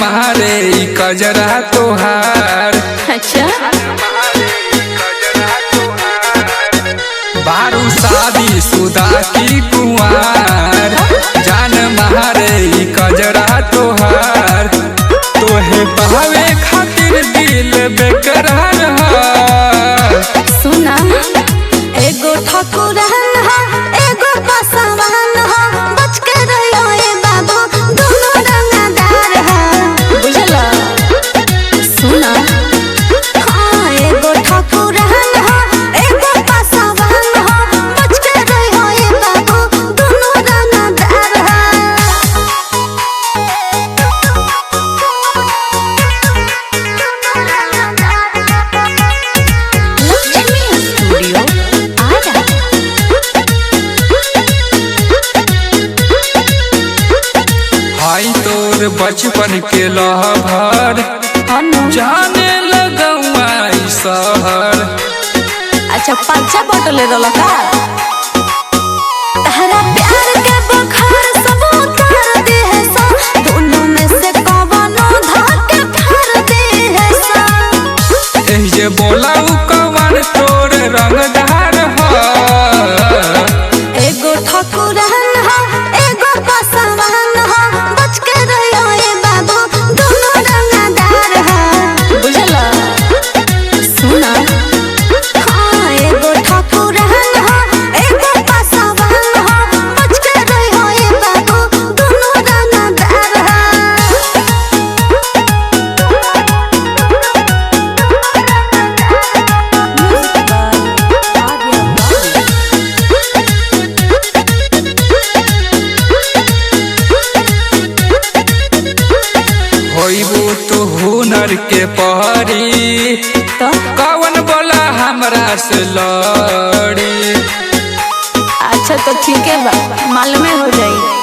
मारे कजरा तोहार। अच्छा बारू शादी शुदा की कुंवार, जान मारे कजरा तोहार। तोहे पावे खातिर दिल बेकरार है। सुना एगो ठाकुर एगो पासवान हो, बच के रहियो ए बाबू दोनों रंगदार है, बुझला। सुना हाँ एगो ठाकुर एगो पासवान हो, बच के रहियो ए बाबू दोनों रंगदार है। लक्ष्मी स्टूडियो आरा। हाई तोर बचपन के लहर, जाने लगौआ ई शहर। अच्छा पांचा बोतले रोला का तहरा प्यार के बुखार सब उतार दे है सा, दोनों में से कौनो धाके फाड़ दे है सा। एही जे बोलाऊ कवन तोर रंगदार है। एगो ठाकुर एगो पासवान हो, बच के रहियो ए बाबू दोनों रंगदार है, बुझला। सुना हाँ एगो ठाकुर एगो पासवान हो, बच के रहियो ए बाबू दोनों रंगदार होइबू तो हुनर के पहरी, तो कवन बोला हमरा से लड़ी। अच्छा तो ठीक है बा, मालूम हो जाई।